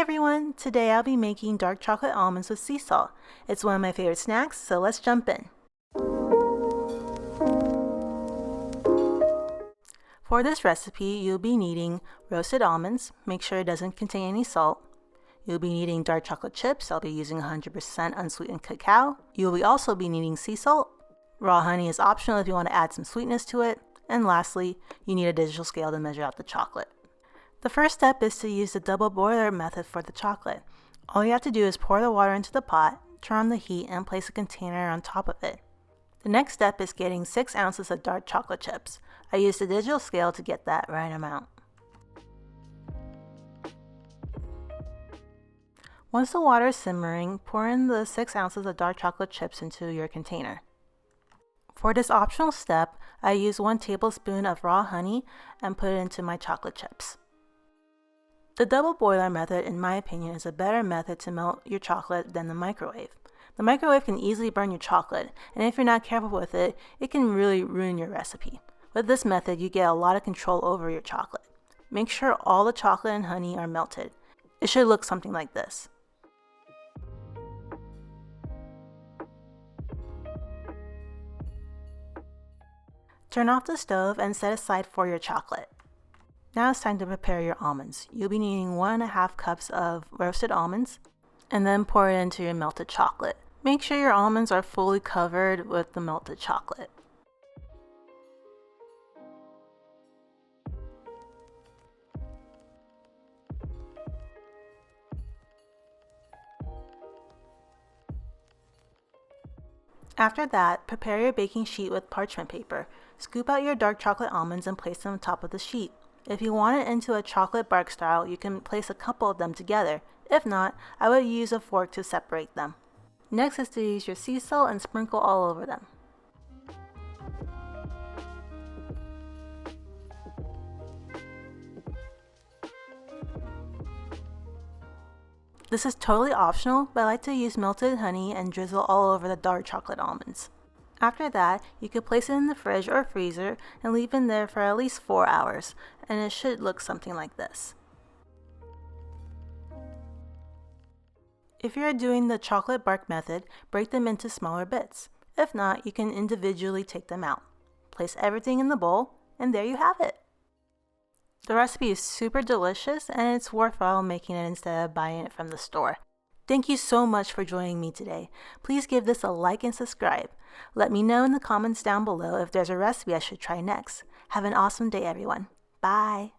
everyone! Today I'll be making dark chocolate almonds with sea salt. It's one of my favorite snacks, so let's jump in. For this recipe, you'll be needing roasted almonds. Make sure it doesn't contain any salt. You'll be needing dark chocolate chips. I'll be using 100% unsweetened cacao. You'll also be needing sea salt. Raw honey is optional if you want to add some sweetness to it. And lastly, you need a digital scale to measure out the chocolate. The first step is to use the double boiler method for the chocolate. All you have to do is pour the water into the pot, turn on the heat, and place a container on top of it. The next step is getting 6 ounces of dark chocolate chips. I used the digital scale to get that right amount. Once the water is simmering, pour in the 6 ounces of dark chocolate chips into your container. For this optional step, I use 1 tablespoon of raw honey and put it into my chocolate chips. The double boiler method, in my opinion, is a better method to melt your chocolate than the microwave. The microwave can easily burn your chocolate, and if you're not careful with it, it can really ruin your recipe. With this method, you get a lot of control over your chocolate. Make sure all the chocolate and honey are melted. It should look something like this. Turn off the stove and set aside for your chocolate. Now it's time to prepare your almonds. You'll be needing 1.5 cups of roasted almonds, and then pour it into your melted chocolate. Make sure your almonds are fully covered with the melted chocolate. After that, prepare your baking sheet with parchment paper. Scoop out your dark chocolate almonds and place them on top of the sheet. If you want it into a chocolate bark style, you can place a couple of them together. If not, I would use a fork to separate them. Next is to use your sea salt and sprinkle all over them. This is totally optional, but I like to use melted honey and drizzle all over the dark chocolate almonds. After that, you could place it in the fridge or freezer and leave it there for at least 4 hours, and it should look something like this. If you're doing the chocolate bark method, break them into smaller bits. If not, you can individually take them out. Place everything in the bowl, and there you have it. The recipe is super delicious, and it's worthwhile making it instead of buying it from the store. Thank you so much for joining me today. Please give this a like and subscribe. Let me know in the comments down below if there's a recipe I should try next. Have an awesome day, everyone. Bye.